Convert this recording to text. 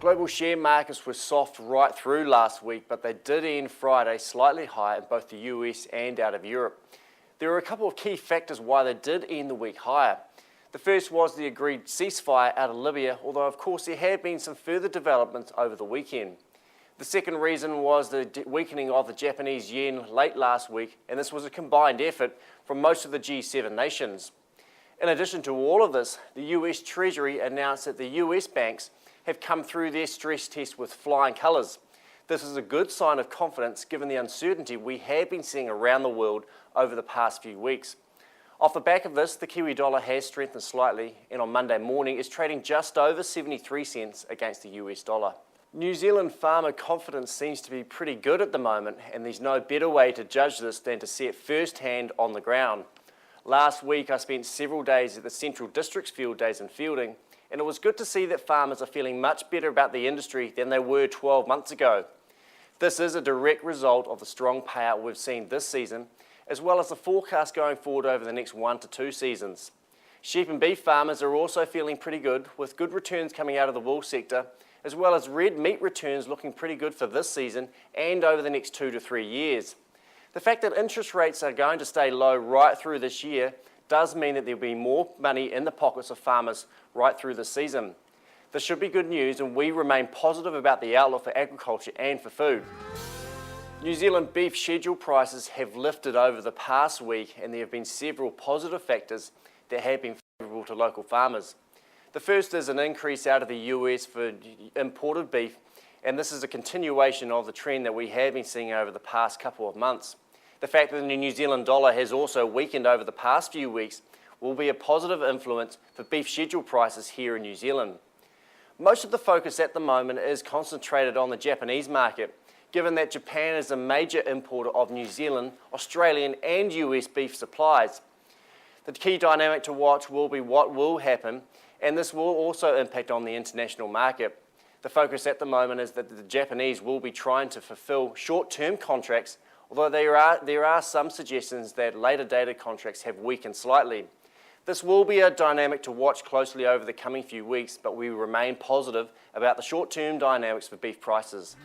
Global share markets were soft right through last week, but they did end Friday slightly higher in both the US and out of Europe. There were a couple of key factors why they did end the week higher. The first was the agreed ceasefire out of Libya, although of course there have been some further developments over the weekend. The second reason was the weakening of the Japanese yen late last week, and this was a combined effort from most of the G7 nations. In addition to all of this, the US Treasury announced that the US banks have come through their stress test with flying colours. This is a good sign of confidence given the uncertainty we have been seeing around the world over the past few weeks. Off the back of this, the Kiwi dollar has strengthened slightly and on Monday morning is trading just over 73 cents against the US dollar. New Zealand farmer confidence seems to be pretty good at the moment, and there's no better way to judge this than to see it firsthand on the ground. Last week I spent several days at the Central District's field days in Fielding, and it was good to see that farmers are feeling much better about the industry than they were 12 months ago. This is a direct result of the strong payout we've seen this season, as well as the forecast going forward over the next 1 to 2 seasons. Sheep and beef farmers are also feeling pretty good, with good returns coming out of the wool sector, as well as red meat returns looking pretty good for this season and over the next 2 to 3 years. The fact that interest rates are going to stay low right through this year does mean that there will be more money in the pockets of farmers right through the season. This should be good news, and we remain positive about the outlook for agriculture and for food. New Zealand beef schedule prices have lifted over the past week, and there have been several positive factors that have been favourable to local farmers. The first is an increase out of the US for imported beef, and this is a continuation of the trend that we have been seeing over the past couple of months. The fact that the New Zealand dollar has also weakened over the past few weeks will be a positive influence for beef schedule prices here in New Zealand. Most of the focus at the moment is concentrated on the Japanese market, given that Japan is a major importer of New Zealand, Australian and US beef supplies. The key dynamic to watch will be what will happen, and this will also impact on the international market. The focus at the moment is that the Japanese will be trying to fulfill short-term contracts, although there are some suggestions that later dated contracts have weakened slightly. This will be a dynamic to watch closely over the coming few weeks, but we remain positive about the short-term dynamics for beef prices.